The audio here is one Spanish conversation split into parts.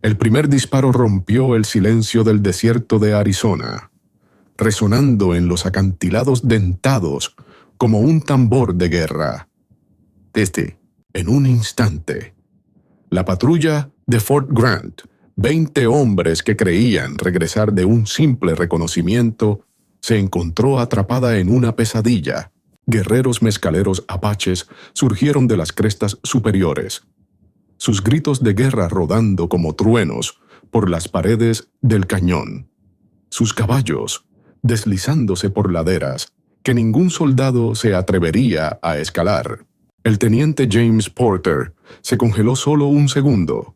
El primer disparo rompió el silencio del desierto de Arizona, resonando en los acantilados dentados como un tambor de guerra. En un instante, la patrulla de Fort Grant, 20 hombres que creían regresar de un simple reconocimiento, se encontró atrapada en una pesadilla. Guerreros mezcaleros apaches surgieron de las crestas superiores, sus gritos de guerra rodando como truenos por las paredes del cañón, sus caballos deslizándose por laderas que ningún soldado se atrevería a escalar. El teniente James Porter se congeló solo un segundo,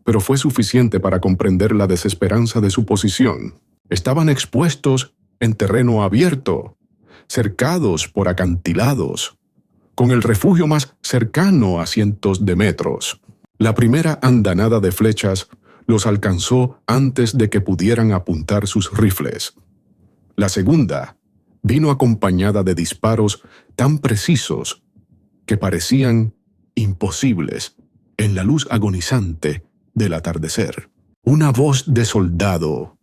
pero fue suficiente para comprender la desesperanza de su posición. Estaban expuestos en terreno abierto, cercados por acantilados, con el refugio más cercano a cientos de metros. La primera andanada de flechas los alcanzó antes de que pudieran apuntar sus rifles. La segunda vino acompañada de disparos tan precisos que parecían imposibles en la luz agonizante del atardecer. Una voz de soldado,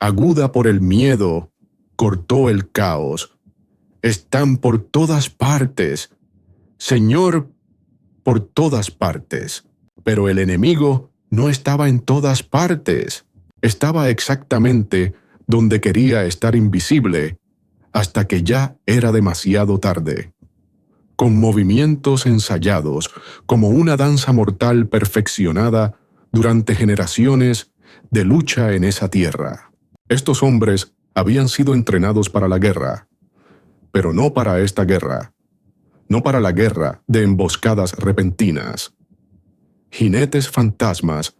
aguda por el miedo, cortó el caos. «Están por todas partes, Señor, por todas partes». Pero el enemigo no estaba en todas partes. Estaba exactamente donde quería estar invisible, hasta que ya era demasiado tarde. Con movimientos ensayados, como una danza mortal perfeccionada durante generaciones de lucha en esa tierra. Estos hombres habían sido entrenados para la guerra, pero no para esta guerra, no para la guerra de emboscadas repentinas. Jinetes fantasmas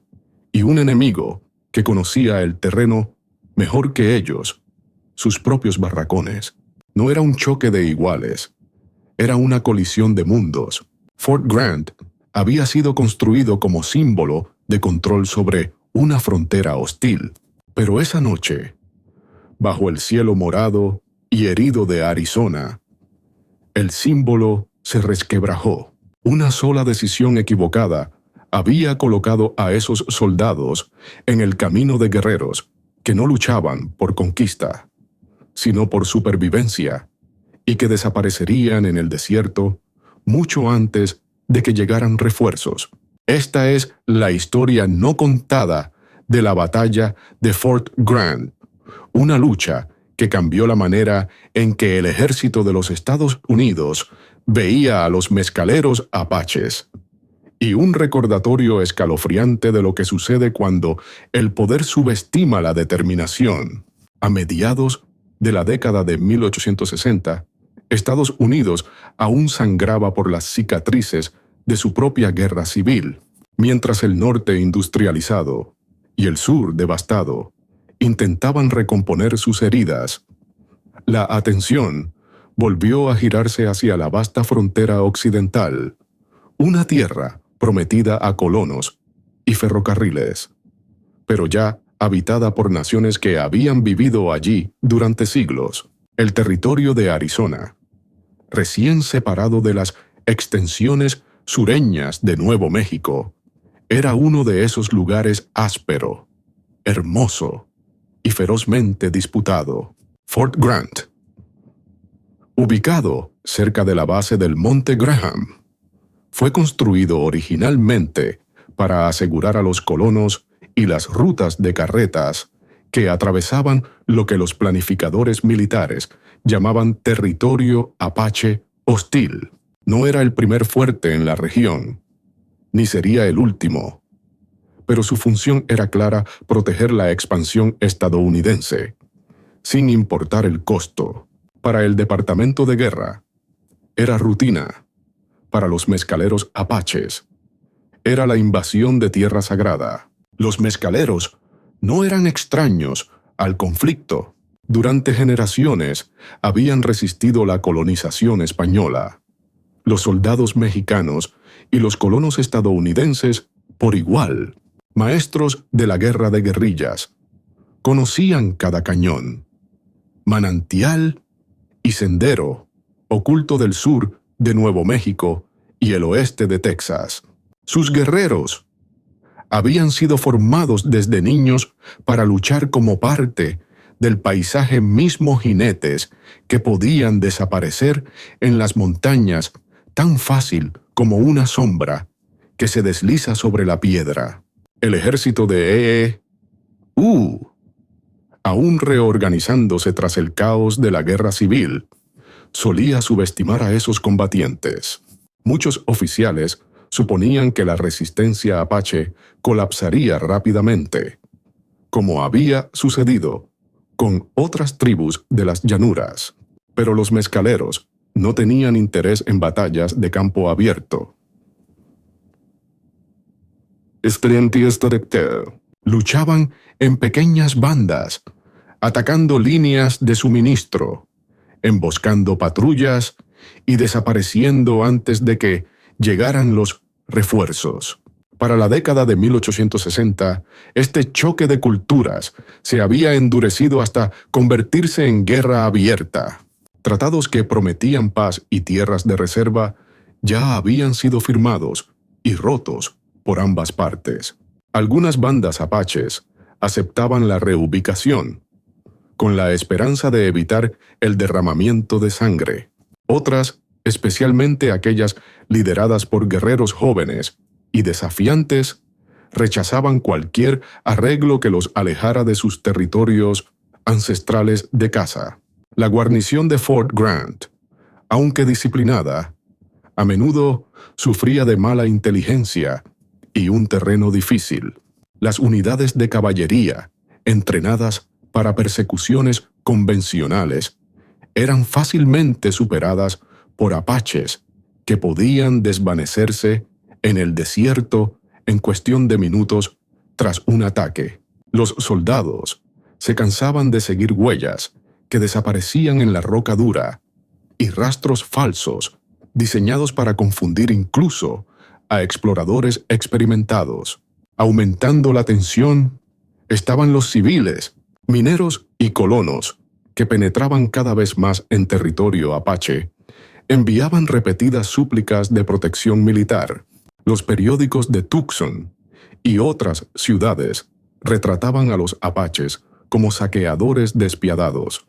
y un enemigo que conocía el terreno mejor que ellos, sus propios barracones. No era un choque de iguales, era una colisión de mundos. Fort Grant había sido construido como símbolo de control sobre una frontera hostil. Pero esa noche, bajo el cielo morado y herido de Arizona, el símbolo se resquebrajó. Una sola decisión equivocada había colocado a esos soldados en el camino de guerreros que no luchaban por conquista, sino por supervivencia, y que desaparecerían en el desierto mucho antes de que llegaran refuerzos. Esta es la historia no contada de la batalla de Fort Grant, una lucha que cambió la manera en que el ejército de los Estados Unidos veía a los mezcaleros apaches, y un recordatorio escalofriante de lo que sucede cuando el poder subestima la determinación. A mediados de la década de 1860, Estados Unidos aún sangraba por las cicatrices de su propia guerra civil, mientras el norte industrializado y el sur devastado intentaban recomponer sus heridas. La atención volvió a girarse hacia la vasta frontera occidental, una tierra prometida a colonos y ferrocarriles, pero ya habitada por naciones que habían vivido allí durante siglos. El territorio de Arizona, recién separado de las extensiones sureñas de Nuevo México, era uno de esos lugares áspero, hermoso y ferozmente disputado. Fort Grant, ubicado cerca de la base del Monte Graham, fue construido originalmente para asegurar a los colonos y las rutas de carretas que atravesaban lo que los planificadores militares llamaban territorio apache hostil. No era el primer fuerte en la región, ni sería el último, pero su función era clara: proteger la expansión estadounidense, sin importar el costo. Para el Departamento de Guerra, era rutina. Para los mezcaleros apaches, era la invasión de tierra sagrada. Los mezcaleros no eran extraños al conflicto. Durante generaciones habían resistido la colonización española. Los soldados mexicanos y los colonos estadounidenses por igual, maestros de la guerra de guerrillas, conocían cada cañón, manantial y sendero oculto del sur de Nuevo México y el oeste de Texas. Sus guerreros habían sido formados desde niños para luchar como parte del paisaje mismo, jinetes que podían desaparecer en las montañas tan fácil como una sombra que se desliza sobre la piedra. El ejército de aún reorganizándose tras el caos de la guerra civil, solía subestimar a esos combatientes. Muchos oficiales suponían que la resistencia apache colapsaría rápidamente, como había sucedido con otras tribus de las llanuras. Pero los mezcaleros no tenían interés en batallas de campo abierto. Luchaban en pequeñas bandas, atacando líneas de suministro, emboscando patrullas y desapareciendo antes de que llegaran los refuerzos. Para la década de 1860, este choque de culturas se había endurecido hasta convertirse en guerra abierta. Tratados que prometían paz y tierras de reserva ya habían sido firmados y rotos por ambas partes. Algunas bandas apaches aceptaban la reubicación, con la esperanza de evitar el derramamiento de sangre. Otras, especialmente aquellas lideradas por guerreros jóvenes y desafiantes, rechazaban cualquier arreglo que los alejara de sus territorios ancestrales de caza. La guarnición de Fort Grant, aunque disciplinada, a menudo sufría de mala inteligencia y un terreno difícil. Las unidades de caballería, entrenadas para persecuciones convencionales, eran fácilmente superadas por apaches que podían desvanecerse en el desierto en cuestión de minutos tras un ataque. Los soldados se cansaban de seguir huellas que desaparecían en la roca dura y rastros falsos diseñados para confundir incluso a exploradores experimentados. Aumentando la tensión estaban los civiles, mineros y colonos, que penetraban cada vez más en territorio apache. Enviaban repetidas súplicas de protección militar. Los periódicos de Tucson y otras ciudades retrataban a los apaches como saqueadores despiadados,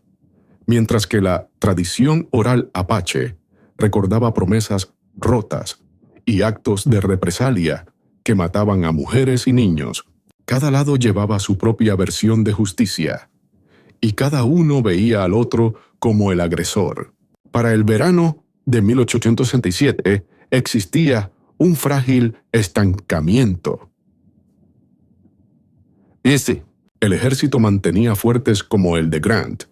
mientras que la tradición oral apache recordaba promesas rotas y actos de represalia que mataban a mujeres y niños. Cada lado llevaba su propia versión de justicia, y cada uno veía al otro como el agresor. Para el verano de 1867 existía un frágil estancamiento. El ejército mantenía fuertes como el de Grant,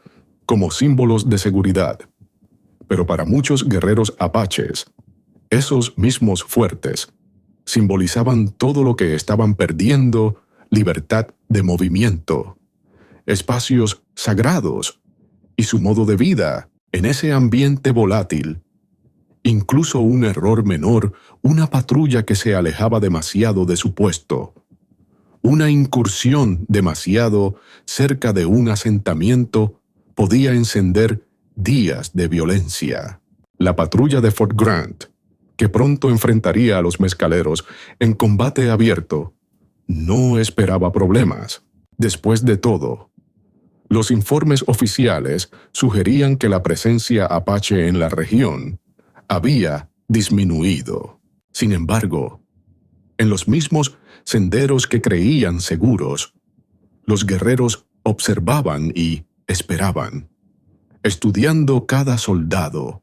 como símbolos de seguridad. Pero para muchos guerreros apaches, esos mismos fuertes simbolizaban todo lo que estaban perdiendo: libertad de movimiento, espacios sagrados y su modo de vida en ese ambiente volátil. Incluso un error menor, una patrulla que se alejaba demasiado de su puesto, una incursión demasiado cerca de un asentamiento, podía encender días de violencia. La patrulla de Fort Grant, que pronto enfrentaría a los mezcaleros en combate abierto, no esperaba problemas. Después de todo, los informes oficiales sugerían que la presencia apache en la región había disminuido. Sin embargo, en los mismos senderos que creían seguros, los guerreros observaban y esperaban, estudiando cada soldado,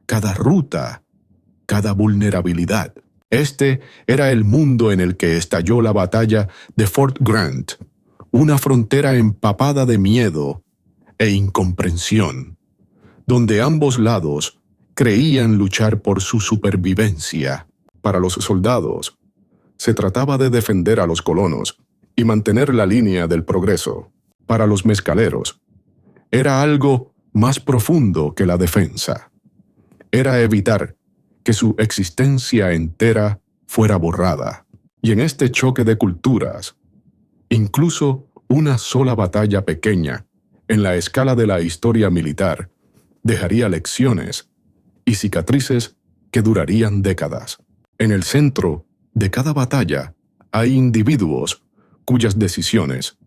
cada ruta, cada vulnerabilidad. Este era el mundo en el que estalló la batalla de Fort Grant, una frontera empapada de miedo e incomprensión, donde ambos lados creían luchar por su supervivencia. Para los soldados, se trataba de defender a los colonos y mantener la línea del progreso. Para los mezcaleros, era algo más profundo que la defensa. Era evitar que su existencia entera fuera borrada. Y en este choque de culturas, incluso una sola batalla pequeña en la escala de la historia militar dejaría lecciones y cicatrices que durarían décadas. En el centro de cada batalla hay individuos cuyas decisiones,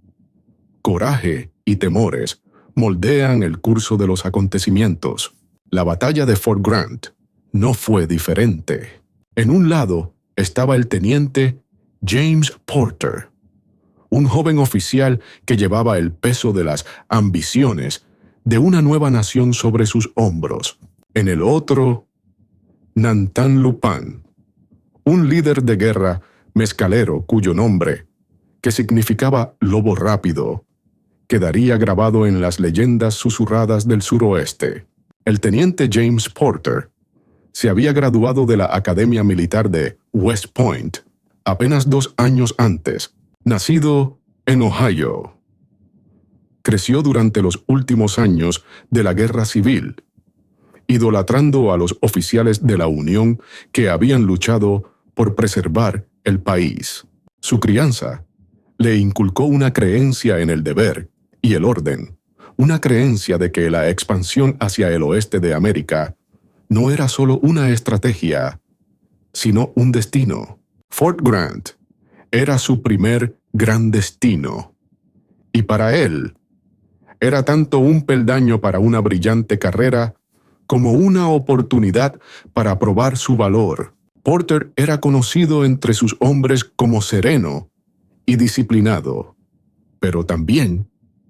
coraje y temores moldean el curso de los acontecimientos. La batalla de Fort Grant no fue diferente. En un lado estaba el teniente James Porter, un joven oficial que llevaba el peso de las ambiciones de una nueva nación sobre sus hombros. En el otro, Nantan Lupan, un líder de guerra mezcalero cuyo nombre, que significaba lobo rápido, quedaría grabado en las leyendas susurradas del suroeste. El teniente James Porter se había graduado de la Academia Militar de West Point apenas 2 años antes, nacido en Ohio. Creció durante los últimos años de la Guerra Civil, idolatrando a los oficiales de la Unión que habían luchado por preservar el país. Su crianza le inculcó una creencia en el deber y el orden, una creencia de que la expansión hacia el oeste de América no era solo una estrategia, sino un destino. Fort Grant era su primer gran destino, y para él era tanto un peldaño para una brillante carrera como una oportunidad para probar su valor. Porter era conocido entre sus hombres como sereno y disciplinado, pero también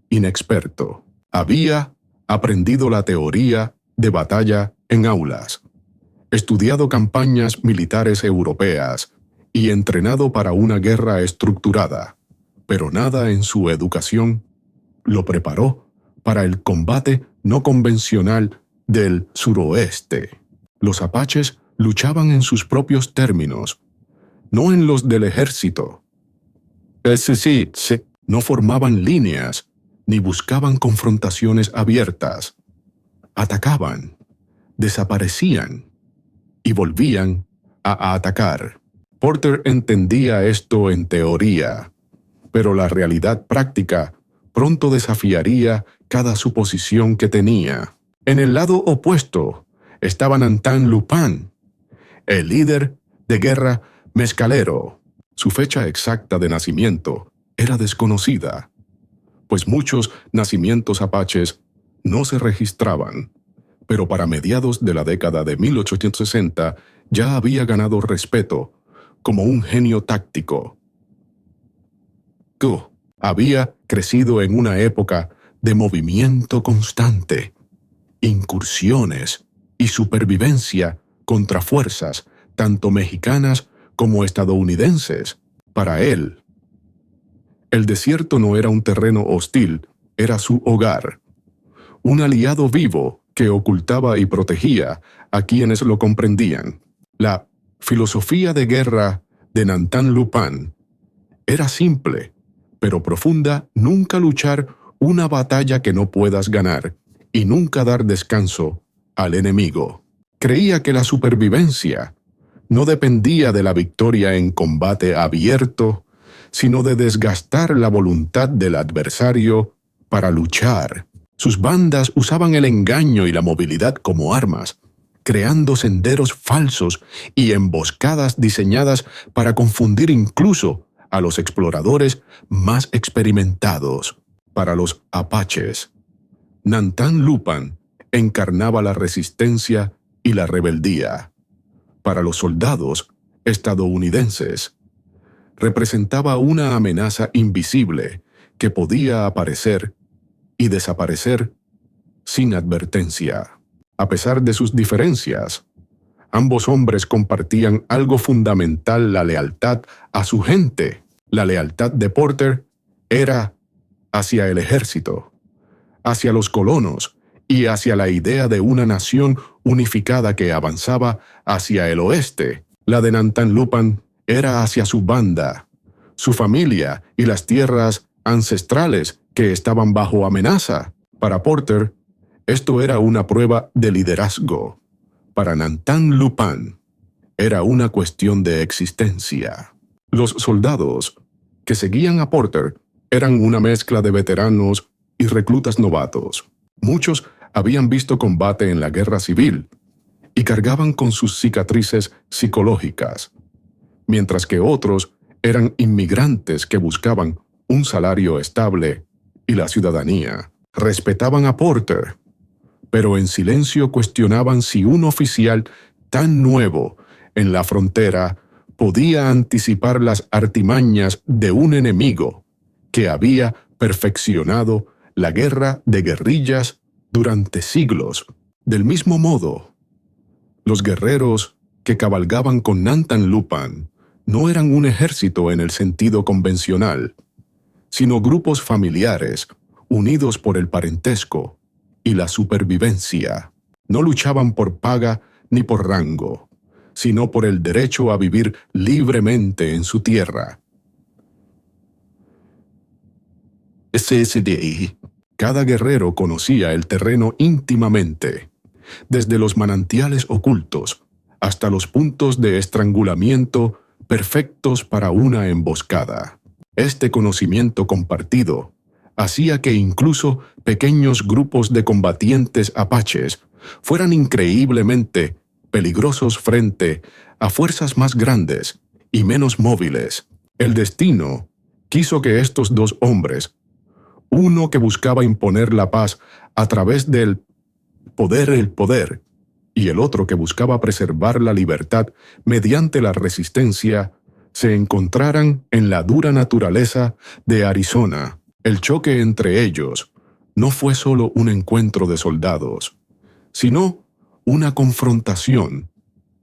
inexperto. Había aprendido la teoría de batalla en aulas, estudiado campañas militares europeas y entrenado para una guerra estructurada, pero nada en su educación lo preparó para el combate no convencional del suroeste. Los apaches luchaban en sus propios términos, no en los del ejército. No formaban líneas ni buscaban confrontaciones abiertas. Atacaban, desaparecían y volvían a atacar. Porter entendía esto en teoría, pero la realidad práctica pronto desafiaría cada suposición que tenía. En el lado opuesto estaba Nantan Lupan, el líder de guerra mezcalero. Su fecha exacta de nacimiento era desconocida, pues muchos nacimientos apaches no se registraban, pero para mediados de la década de 1860 ya había ganado respeto como un genio táctico. Había crecido en una época de movimiento constante, incursiones y supervivencia contra fuerzas tanto mexicanas como estadounidenses. Para él, el desierto no era un terreno hostil, era su hogar, un aliado vivo que ocultaba y protegía a quienes lo comprendían. La filosofía de guerra de Nantan Lupan era simple, pero profunda: nunca luchar una batalla que no puedas ganar y nunca dar descanso al enemigo. Creía que la supervivencia no dependía de la victoria en combate abierto, sino de desgastar la voluntad del adversario para luchar. Sus bandas usaban el engaño y la movilidad como armas, creando senderos falsos y emboscadas diseñadas para confundir incluso a los exploradores más experimentados. Para los apaches, Nantan Lupan encarnaba la resistencia y la rebeldía. Para los soldados estadounidenses, representaba una amenaza invisible que podía aparecer y desaparecer sin advertencia. A pesar de sus diferencias, ambos hombres compartían algo fundamental: la lealtad a su gente. La lealtad de Porter era hacia el ejército, hacia los colonos y hacia la idea de una nación unificada que avanzaba hacia el oeste. La de Nantan Lupan era hacia su banda, su familia y las tierras ancestrales que estaban bajo amenaza. Para Porter, esto era una prueba de liderazgo. Para Nantan Lupan, era una cuestión de existencia. Los soldados que seguían a Porter eran una mezcla de veteranos y reclutas novatos. Muchos habían visto combate en la guerra civil y cargaban con sus cicatrices psicológicas, mientras que otros Eran inmigrantes que buscaban un salario estable y la ciudadanía. Respetaban a Porter, pero en silencio cuestionaban si un oficial tan nuevo en la frontera podía anticipar las artimañas de un enemigo que había perfeccionado la guerra de guerrillas durante siglos. Del mismo modo, los guerreros que cabalgaban con Nantan-Lupan no eran un ejército en el sentido convencional, sino grupos familiares unidos por el parentesco y la supervivencia. No luchaban por paga ni por rango, sino por el derecho a vivir libremente en su tierra. SSDI. Cada guerrero conocía el terreno íntimamente, desde los manantiales ocultos hasta los puntos de estrangulamiento perfectos para una emboscada. Este conocimiento compartido hacía que incluso pequeños grupos de combatientes apaches fueran increíblemente peligrosos frente a fuerzas más grandes y menos móviles. El destino quiso que estos dos hombres, uno que buscaba imponer la paz a través del poder, y el otro que buscaba preservar la libertad mediante la resistencia, se encontraran en la dura naturaleza de Arizona. El choque entre ellos no fue solo un encuentro de soldados, sino una confrontación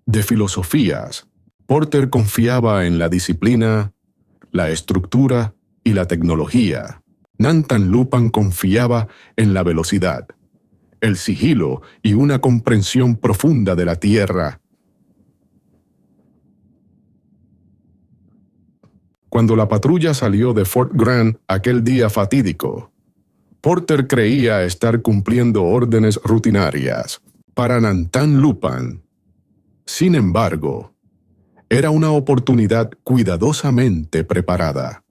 de filosofías. Porter confiaba en la disciplina, la estructura y la tecnología. Nantan-Lupan confiaba en la velocidad, el sigilo y una comprensión profunda de la tierra. Cuando la patrulla salió de Fort Grant aquel día fatídico, Porter creía estar cumpliendo órdenes rutinarias para Nantan-Lupan. Sin embargo, era una oportunidad cuidadosamente preparada.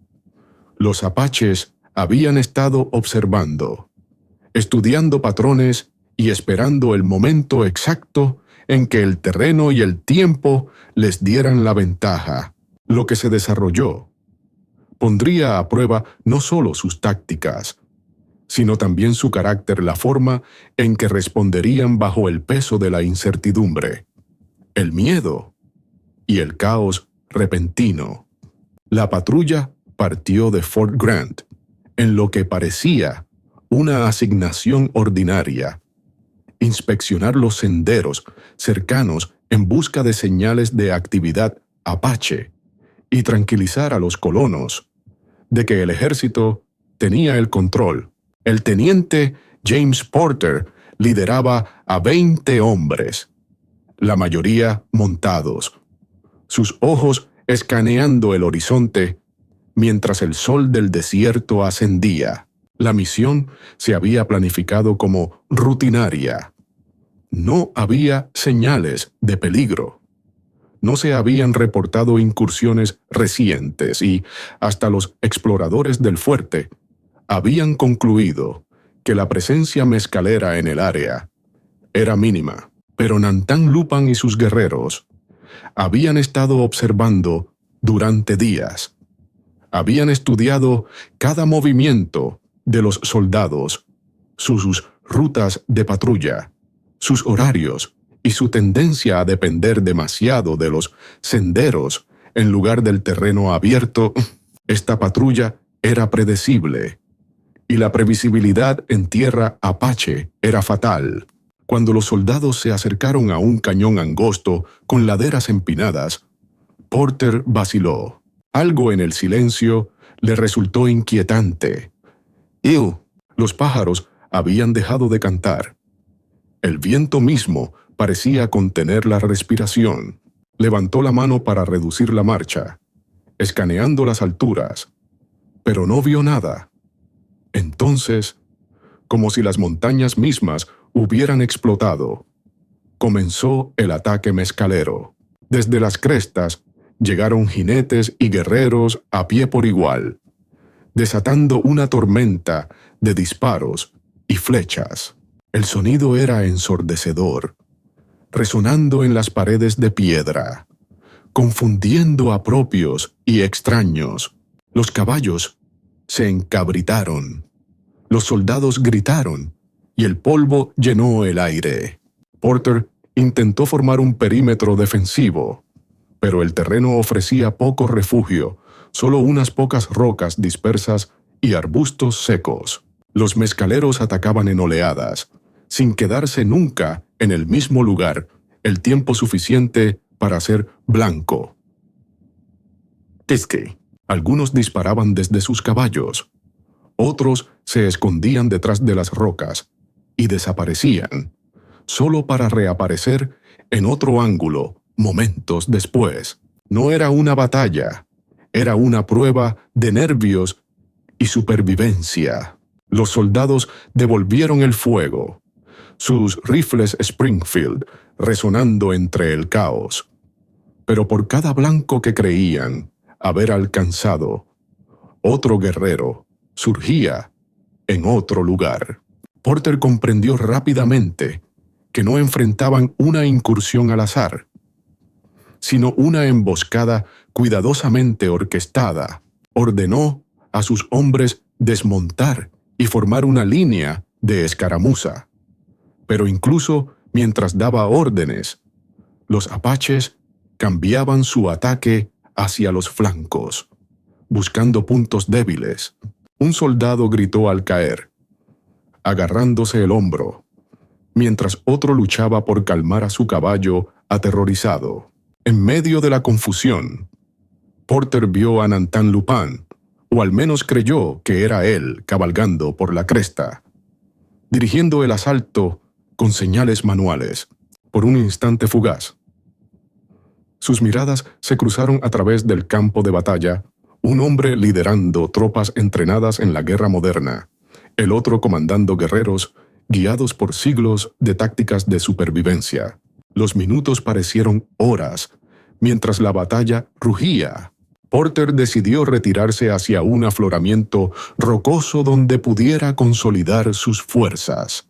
Los apaches habían estado observando, estudiando patrones y esperando el momento exacto en que el terreno y el tiempo les dieran la ventaja. Lo que se desarrolló pondría a prueba no solo sus tácticas, sino también su carácter, la forma en que responderían bajo el peso de la incertidumbre, el miedo y el caos repentino. La patrulla partió de Fort Grant en lo que parecía una asignación ordinaria: inspeccionar los senderos cercanos en busca de señales de actividad apache y tranquilizar a los colonos de que el ejército tenía el control. El teniente James Porter lideraba a 20 hombres, la mayoría montados, sus ojos escaneando el horizonte mientras el sol del desierto ascendía. La misión se había planificado como rutinaria. No había señales de peligro. No se habían reportado incursiones recientes y hasta los exploradores del fuerte habían concluido que la presencia mezcalera en el área era mínima. Pero Nantan-Lupan y sus guerreros habían estado observando durante días. Habían estudiado cada movimiento de los soldados, sus rutas de patrulla, sus horarios y su tendencia a depender demasiado de los senderos en lugar del terreno abierto. Esta patrulla era predecible, y la previsibilidad en tierra apache era fatal. Cuando los soldados se acercaron a un cañón angosto con laderas empinadas, Porter vaciló. Algo en el silencio le resultó inquietante. Los pájaros habían dejado de cantar. El viento mismo parecía contener la respiración. Levantó la mano para reducir la marcha, escaneando las alturas, pero no vio nada. Entonces, como si las montañas mismas hubieran explotado, comenzó el ataque mezcalero. Desde las crestas llegaron jinetes y guerreros a pie por igual, desatando una tormenta de disparos y flechas. El sonido era ensordecedor, resonando en las paredes de piedra, confundiendo a propios y extraños. Los caballos se encabritaron. Los soldados gritaron y el polvo llenó el aire. Porter intentó formar un perímetro defensivo, pero el terreno ofrecía poco refugio, solo unas pocas rocas dispersas y arbustos secos. Los mezcaleros atacaban en oleadas, sin quedarse nunca en el mismo lugar el tiempo suficiente para ser blanco. Algunos disparaban desde sus caballos, otros se escondían detrás de las rocas y desaparecían, solo para reaparecer en otro ángulo momentos después. No era una batalla, era una prueba de nervios y supervivencia. Los soldados devolvieron el fuego, sus rifles Springfield resonando entre el caos. Pero por cada blanco que creían haber alcanzado, otro guerrero surgía en otro lugar. Porter comprendió rápidamente que no enfrentaban una incursión al azar, sino una emboscada cuidadosamente orquestada. Ordenó a sus hombres desmontar y formar una línea de escaramuza. Pero incluso mientras daba órdenes, los apaches cambiaban su ataque hacia los flancos, buscando puntos débiles. Un soldado gritó al caer, agarrándose el hombro, mientras otro luchaba por calmar a su caballo aterrorizado. En medio de la confusión, Porter vio a Nantan Lupin, o al menos creyó que era él cabalgando por la cresta, dirigiendo el asalto con señales manuales. Por un instante fugaz, sus miradas se cruzaron a través del campo de batalla, un hombre liderando tropas entrenadas en la guerra moderna, el otro comandando guerreros guiados por siglos de tácticas de supervivencia. Los minutos parecieron horas, mientras la batalla rugía. Porter decidió retirarse hacia un afloramiento rocoso donde pudiera consolidar sus fuerzas.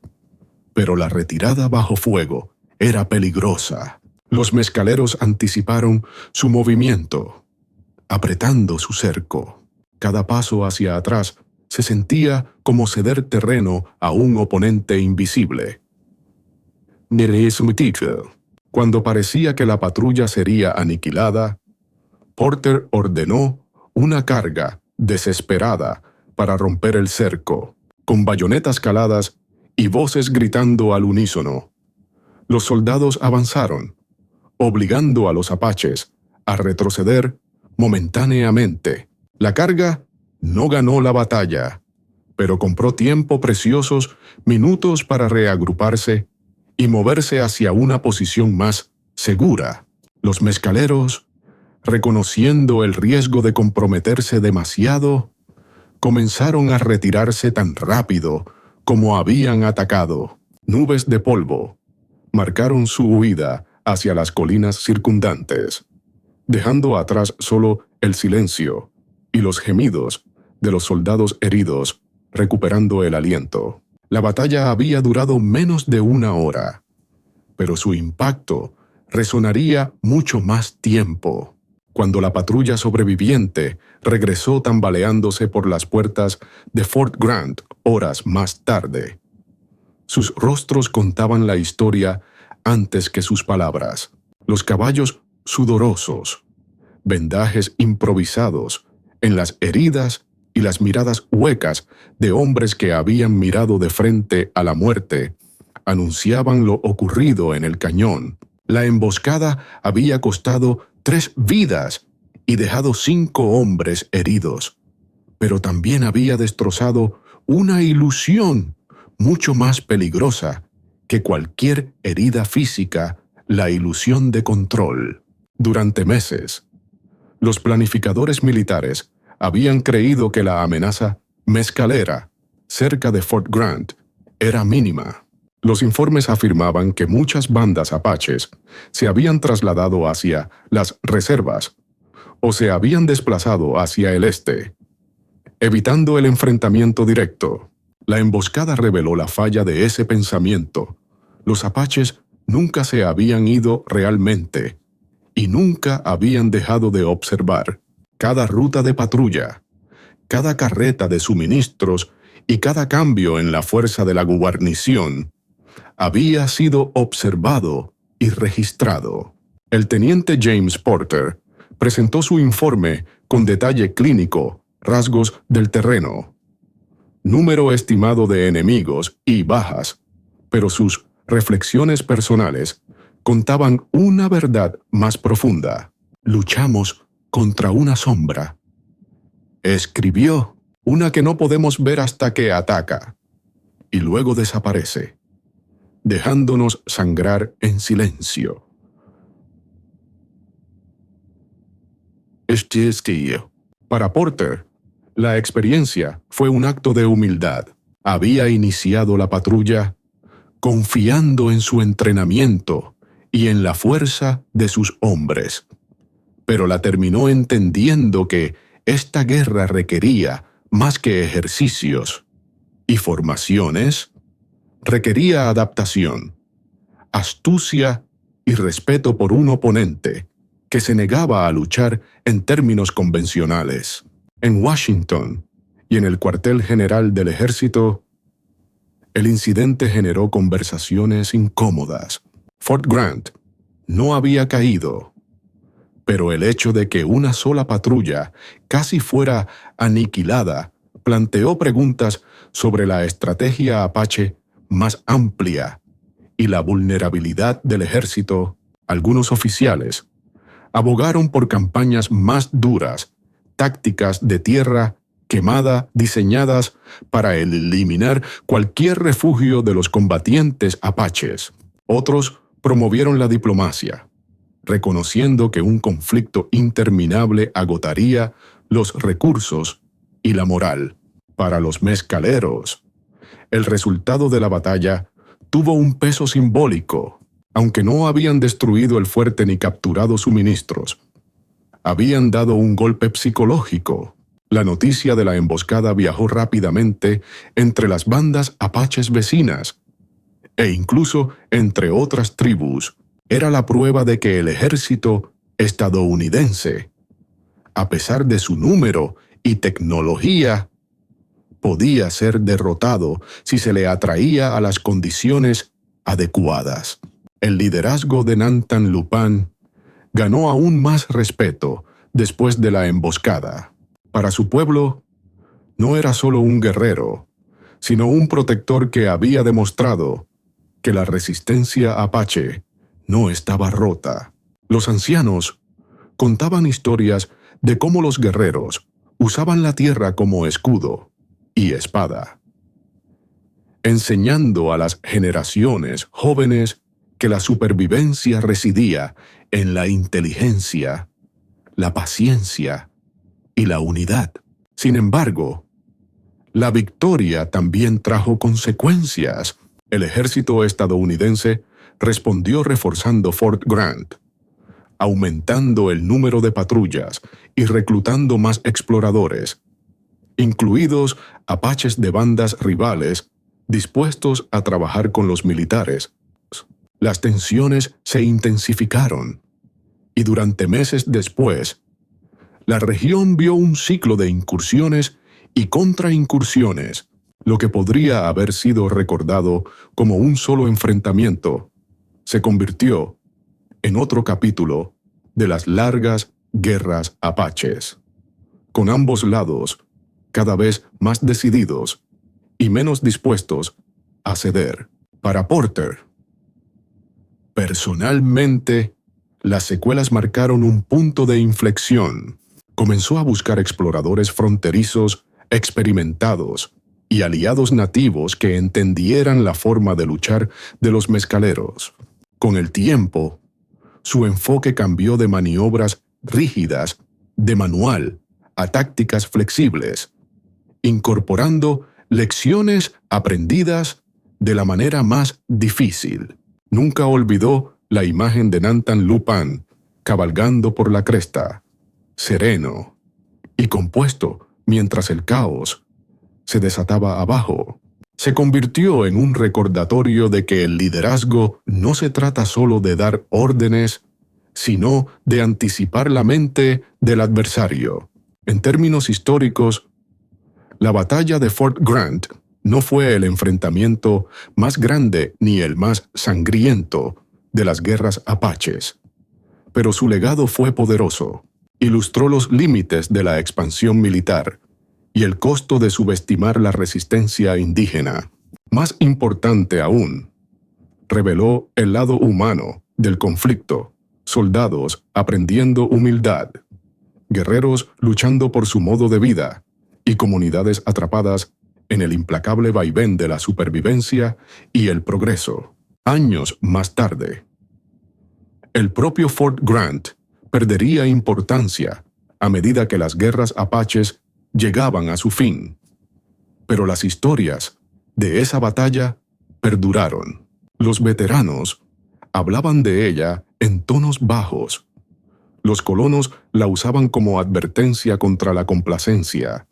Pero la retirada bajo fuego era peligrosa. Los mezcaleros anticiparon su movimiento, apretando su cerco. Cada paso hacia atrás se sentía como ceder terreno a un oponente invisible. Cuando parecía que la patrulla sería aniquilada, Porter ordenó una carga desesperada para romper el cerco, con bayonetas caladas y voces gritando al unísono. Los soldados avanzaron, obligando a los apaches a retroceder momentáneamente. La carga no ganó la batalla, pero compró tiempo preciosos minutos para reagruparse y moverse hacia una posición más segura. Los mezcaleros, reconociendo el riesgo de comprometerse demasiado, comenzaron a retirarse tan rápido como habían atacado. Nubes de polvo marcaron su huida hacia las colinas circundantes, dejando atrás solo el silencio y los gemidos de los soldados heridos recuperando el aliento. La batalla había durado menos de una hora, pero su impacto resonaría mucho más tiempo. Cuando la patrulla sobreviviente regresó tambaleándose por las puertas de Fort Grant horas más tarde, sus rostros contaban la historia antes que sus palabras. Los caballos sudorosos, vendajes improvisados en las heridas y las miradas huecas de hombres que habían mirado de frente a la muerte anunciaban lo ocurrido en el cañón. La emboscada había costado 3 vidas y dejado 5 hombres heridos, pero también había destrozado una ilusión mucho más peligrosa que cualquier herida física, la ilusión de control. Durante meses, los planificadores militares habían creído que la amenaza mezcalera cerca de Fort Grant era mínima. Los informes afirmaban que muchas bandas apaches se habían trasladado hacia las reservas o se habían desplazado hacia el este, evitando el enfrentamiento directo. La emboscada reveló la falla de ese pensamiento. Los apaches nunca se habían ido realmente, y nunca habían dejado de observar cada ruta de patrulla, cada carreta de suministros y cada cambio en la fuerza de la guarnición había sido observado y registrado. El teniente James Porter presentó su informe con detalle clínico, rasgos del terreno, número estimado de enemigos y bajas, pero sus reflexiones personales contaban una verdad más profunda. Luchamos contra una sombra. Escribió, una que no podemos ver hasta que ataca, y luego desaparece, dejándonos sangrar en silencio. Para Porter, la experiencia fue un acto de humildad. Había iniciado la patrulla confiando en su entrenamiento y en la fuerza de sus hombres, pero la terminó entendiendo que esta guerra requería más que ejercicios y formaciones, requería adaptación, astucia y respeto por un oponente que se negaba a luchar en términos convencionales. En Washington y en el cuartel general del ejército, el incidente generó conversaciones incómodas. Fort Grant no había caído, pero el hecho de que una sola patrulla casi fuera aniquilada planteó preguntas sobre la estrategia Apache más amplia y la vulnerabilidad del ejército. Algunos oficiales abogaron por campañas más duras, tácticas de tierra quemada diseñadas para eliminar cualquier refugio de los combatientes apaches. Otros promovieron la diplomacia, reconociendo que un conflicto interminable agotaría los recursos y la moral. Para los mezcaleros, el resultado de la batalla tuvo un peso simbólico. Aunque no habían destruido el fuerte ni capturado suministros, habían dado un golpe psicológico. La noticia de la emboscada viajó rápidamente entre las bandas apaches vecinas e incluso entre otras tribus. Era la prueba de que el ejército estadounidense, a pesar de su número y tecnología, podía ser derrotado si se le atraía a las condiciones adecuadas. El liderazgo de Nantan Lupan ganó aún más respeto después de la emboscada. Para su pueblo, no era solo un guerrero, sino un protector que había demostrado que la resistencia apache no estaba rota. Los ancianos contaban historias de cómo los guerreros usaban la tierra como escudo y espada, enseñando a las generaciones jóvenes que la supervivencia residía en la inteligencia, la paciencia y la unidad. Sin embargo, la victoria también trajo consecuencias. El ejército estadounidense respondió reforzando Fort Grant, aumentando el número de patrullas y reclutando más exploradores, incluidos apaches de bandas rivales dispuestos a trabajar con los militares. Las tensiones se intensificaron y durante meses después, la región vio un ciclo de incursiones y contraincursiones. Lo que podría haber sido recordado como un solo enfrentamiento se convirtió en otro capítulo de las largas guerras apaches, con ambos lados cada vez más decididos y menos dispuestos a ceder. Para Porter, personalmente, las secuelas marcaron un punto de inflexión. Comenzó a buscar exploradores fronterizos experimentados y aliados nativos que entendieran la forma de luchar de los mezcaleros. Con el tiempo, su enfoque cambió de maniobras rígidas, de manual, a tácticas flexibles, incorporando lecciones aprendidas de la manera más difícil. Nunca olvidó la imagen de Nantan Lupan cabalgando por la cresta, sereno y compuesto mientras el caos se desataba abajo. Se convirtió en un recordatorio de que el liderazgo no se trata solo de dar órdenes, sino de anticipar la mente del adversario. En términos históricos, la batalla de Fort Grant no fue el enfrentamiento más grande ni el más sangriento de las guerras apaches, pero su legado fue poderoso. Ilustró los límites de la expansión militar y el costo de subestimar la resistencia indígena. Más importante aún, reveló el lado humano del conflicto, soldados aprendiendo humildad, guerreros luchando por su modo de vida y comunidades atrapadas en el implacable vaivén de la supervivencia y el progreso. Años más tarde, el propio Fort Grant perdería importancia a medida que las guerras apaches llegaban a su fin. Pero las historias de esa batalla perduraron. Los veteranos hablaban de ella en tonos bajos. Los colonos la usaban como advertencia contra la complacencia.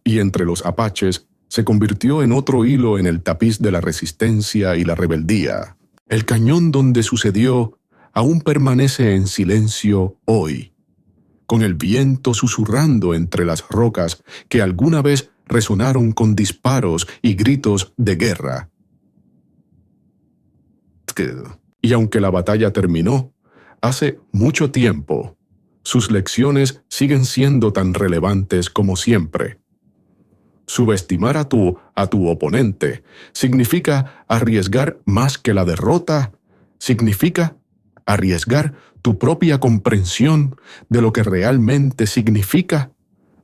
Y entre los apaches se convirtió en otro hilo en el tapiz de la resistencia y la rebeldía. El cañón donde sucedió aún permanece en silencio hoy, con el viento susurrando entre las rocas que alguna vez resonaron con disparos y gritos de guerra. Y aunque la batalla terminó hace mucho tiempo, sus lecciones siguen siendo tan relevantes como siempre. Subestimar a tu oponente significa arriesgar más que la derrota, significa arriesgar tu propia comprensión de lo que realmente significa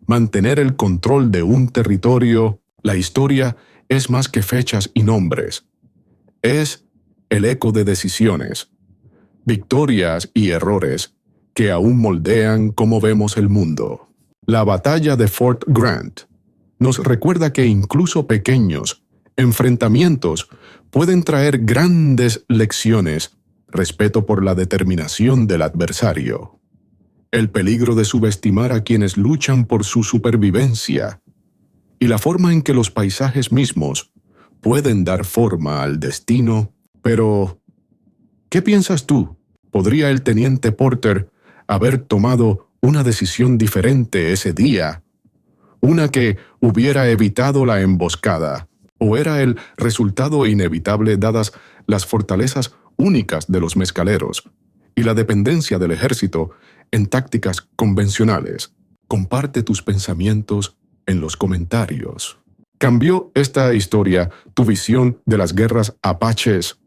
mantener el control de un territorio. La historia es más que fechas y nombres. Es el eco de decisiones, victorias y errores que aún moldean cómo vemos el mundo. La batalla de Fort Grant nos recuerda que incluso pequeños enfrentamientos pueden traer grandes lecciones. Respeto por la determinación del adversario, el peligro de subestimar a quienes luchan por su supervivencia y la forma en que los paisajes mismos pueden dar forma al destino. Pero, ¿qué piensas tú? ¿Podría el teniente Porter haber tomado una decisión diferente ese día? Una que hubiera evitado la emboscada, ¿o era el resultado inevitable dadas las fortalezas únicas de los mezcaleros y la dependencia del ejército en tácticas convencionales? Comparte tus pensamientos en los comentarios. ¿Cambió esta historia tu visión de las guerras apaches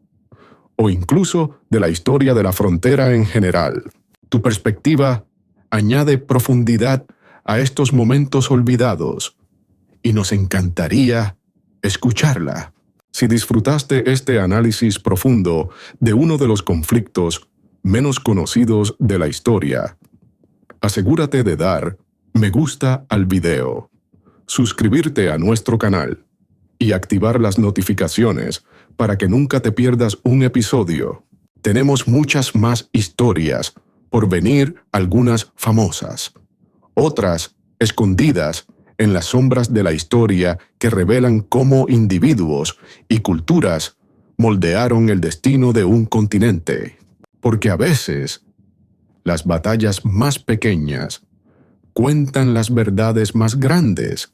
o incluso de la historia de la frontera en general? Tu perspectiva añade profundidad a estos momentos olvidados y nos encantaría escucharla. Si disfrutaste este análisis profundo de uno de los conflictos menos conocidos de la historia, asegúrate de dar me gusta al video, suscribirte a nuestro canal y activar las notificaciones para que nunca te pierdas un episodio. Tenemos muchas más historias por venir, algunas famosas, otras escondidas en las sombras de la historia que revelan cómo individuos y culturas moldearon el destino de un continente. Porque a veces, las batallas más pequeñas cuentan las verdades más grandes.